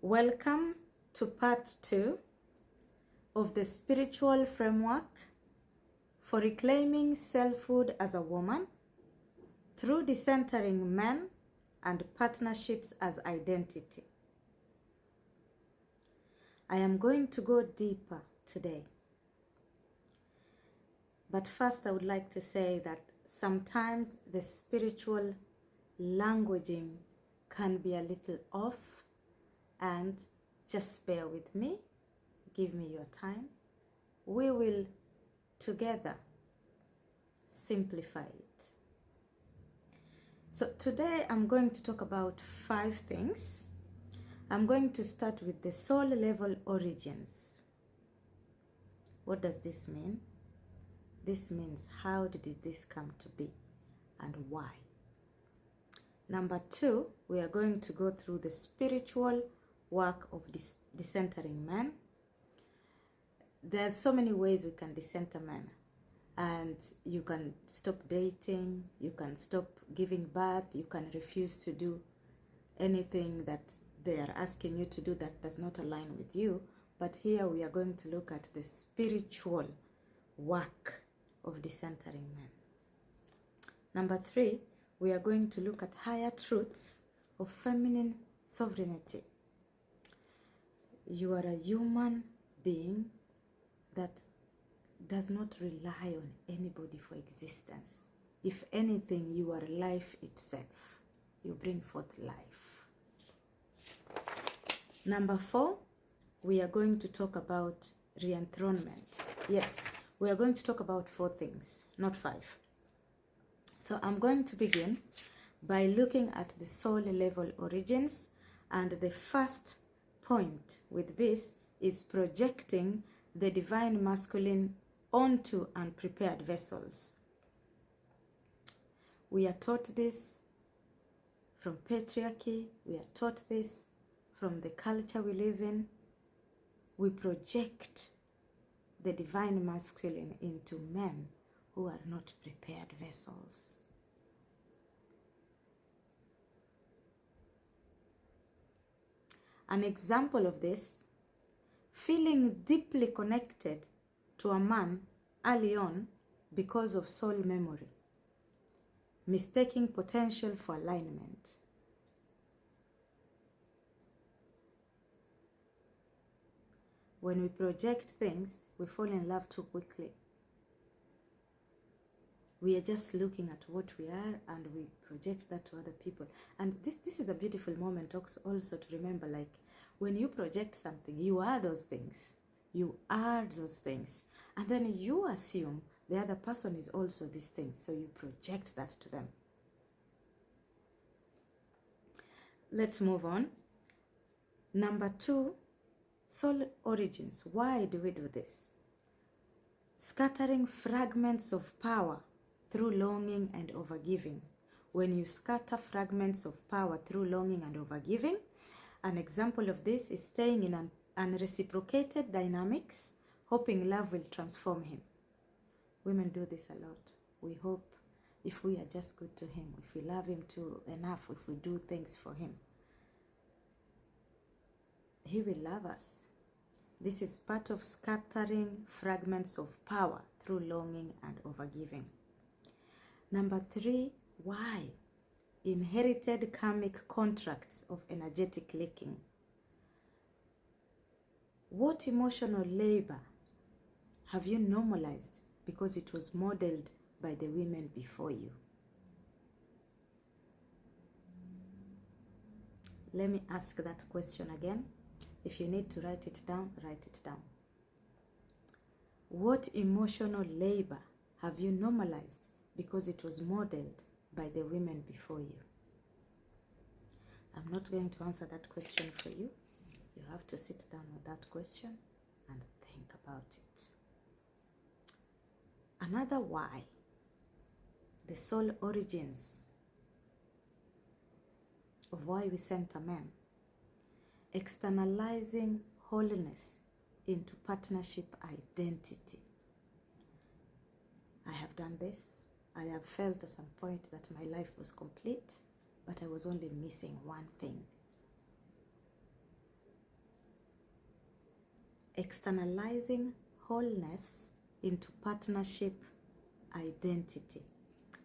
Welcome to part 2 of the spiritual framework for reclaiming selfhood as a woman through decentering men and partnerships as identity. I am going to go deeper today. But first I would like to say that sometimes the spiritual languaging can be a little off, and just bear with me, give me your time. We will together simplify it. So today I'm going to talk about 5 things. I'm going to start with the soul level origins. What does this mean? This means how did this come to be and why? Number 2, we are going to go through the spiritual work of decentering men. There's so many ways we can decenter men, and you can stop dating, you can stop giving birth, you can refuse to do anything that they are asking you to do that does not align with you. But here we are going to look at the spiritual work of decentering men. Number 3, we are going to look at higher truths of feminine sovereignty. You are a human being that does not rely on anybody for existence. If anything, you are life itself. You bring forth life. Number 4, we are going to talk about re-enthronement. Yes, we are going to talk about 4 things, not 5. So I'm going to begin by looking at the soul level origins, and the first point with this is projecting the divine masculine onto unprepared vessels. We are taught this from patriarchy, we are taught this from the culture we live in. We project the divine masculine into men who are not prepared vessels. An example of this: feeling deeply connected to a man early on because of soul memory, mistaking potential for alignment. When we project things, we fall in love too quickly. We are just looking at what we are and we project that to other people. And this is a beautiful moment also to remember, like when you project something, you are those things. You are those things. And then you assume the other person is also these things. So you project that to them. Let's move on. Number 2, soul origins. Why do we do this? Scattering fragments of power through longing and overgiving. When you scatter fragments of power through longing and overgiving, an example of this is staying in an unreciprocated dynamics, hoping love will transform him. Women do this a lot. We hope if we are just good to him, if we love him too enough, if we do things for him, he will love us. This is part of scattering fragments of power through longing and overgiving. Number 3, why? Inherited karmic contracts of energetic leaking. What emotional labor have you normalized because it was modeled by the women before you? Let me ask that question again. If you need to write it down, write it down. What emotional labor have you normalized because it was modeled by the women before you? I'm not going to answer that question for you. You have to sit down with that question and think about it. Another why, the soul origins of why we center men. Externalizing wholeness into partnership identity. I have done this. I have felt at some point that my life was complete, but I was only missing one thing. externalizing wholeness into partnership identity.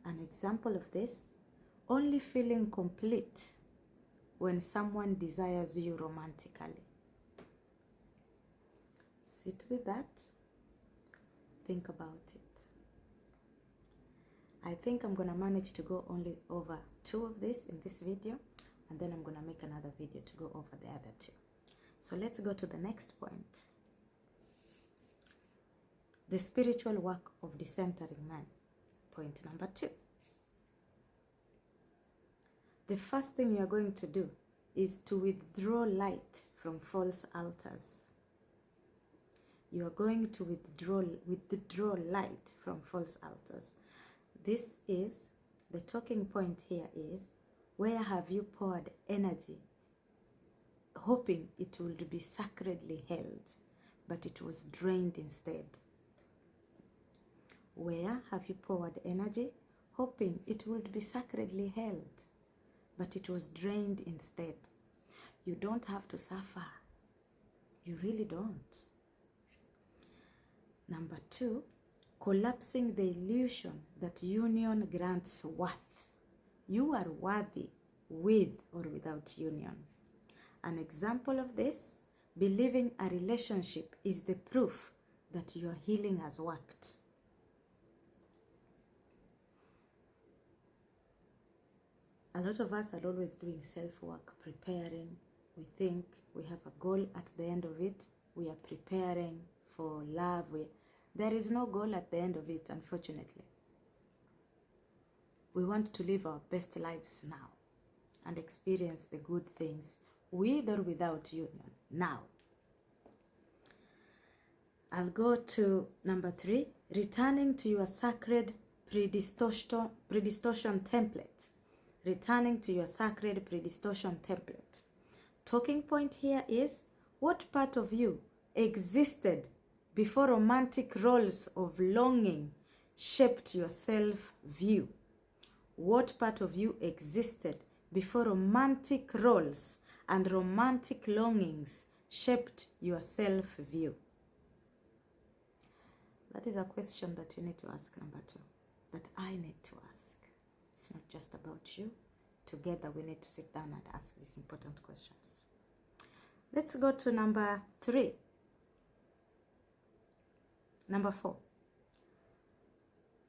An example of this, only feeling complete when someone desires you romantically. Sit with that. Think about it. I think I'm going to manage to go only over 2 of this in this video, and then I'm going to make another video to go over the other 2. So let's go to the next point. The spiritual work of decentering man. Point number 2. The first thing you're going to do is to withdraw light from false altars. You are going to withdraw light from false altars. This is, the talking point here is, where have you poured energy, hoping it would be sacredly held, but it was drained instead? Where have you poured energy, hoping it would be sacredly held, but it was drained instead? You don't have to suffer. You really don't. Number 2, collapsing the illusion that union grants worth. You are worthy with or without union. An example of this, believing a relationship is the proof that your healing has worked. A lot of us are always doing self-work, preparing. We think we have a goal at the end of it. We are preparing for love. There is no goal at the end of it, unfortunately. We want to live our best lives now and experience the good things with or without union now. I'll go to number 3, returning to your sacred predistortion template. Returning to your sacred predistortion template. Talking point here is, what part of you existed before romantic roles of longing shaped your self-view? What part of you existed before romantic roles and romantic longings shaped your self-view? That is a question that you need to ask, number 2, that I need to ask. It's not just about you. Together we need to sit down and ask these important questions. Let's go to number 3. Number 4.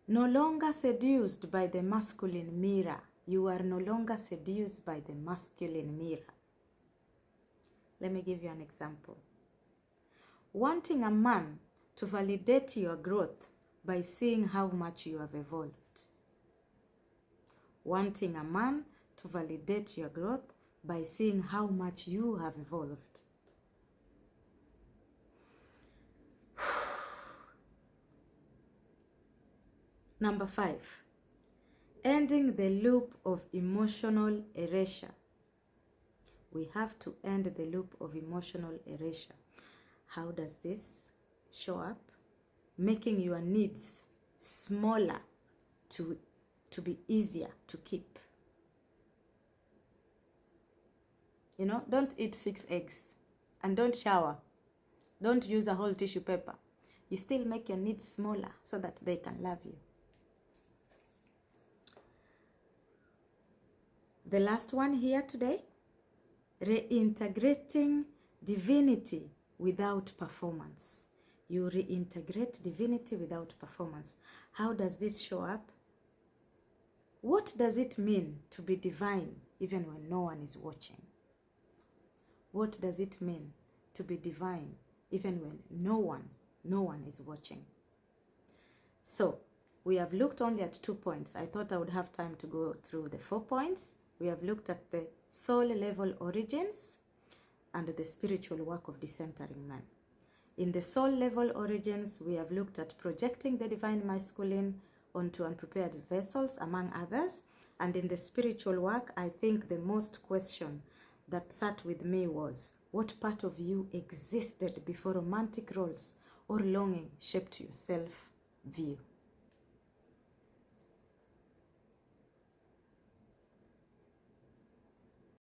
No longer seduced by the masculine mirror. You are no longer seduced by the masculine mirror. Let me give you an example. Wanting a man to validate your growth by seeing how much you have evolved. Wanting a man to validate your growth by seeing how much you have evolved. Number 5, ending the loop of emotional erasure. We have to end the loop of emotional erasure. How does this show up? Making your needs smaller to be easier to keep. You know, don't eat 6 eggs and don't shower. Don't use a whole tissue paper. You still make your needs smaller so that they can love you. The last one here today, reintegrating divinity without performance. You reintegrate divinity without performance. How does this show up? What does it mean to be divine even when no one is watching? What does it mean to be divine even when no one is watching? So, we have looked only at 2 points. I thought I would have time to go through the 4 points. We have looked at the soul level origins and the spiritual work of decentering man. In the soul level origins, we have looked at projecting the divine masculine onto unprepared vessels, among others. And in the spiritual work, I think the most question that sat with me was, what part of you existed before romantic roles or longing shaped your self-view?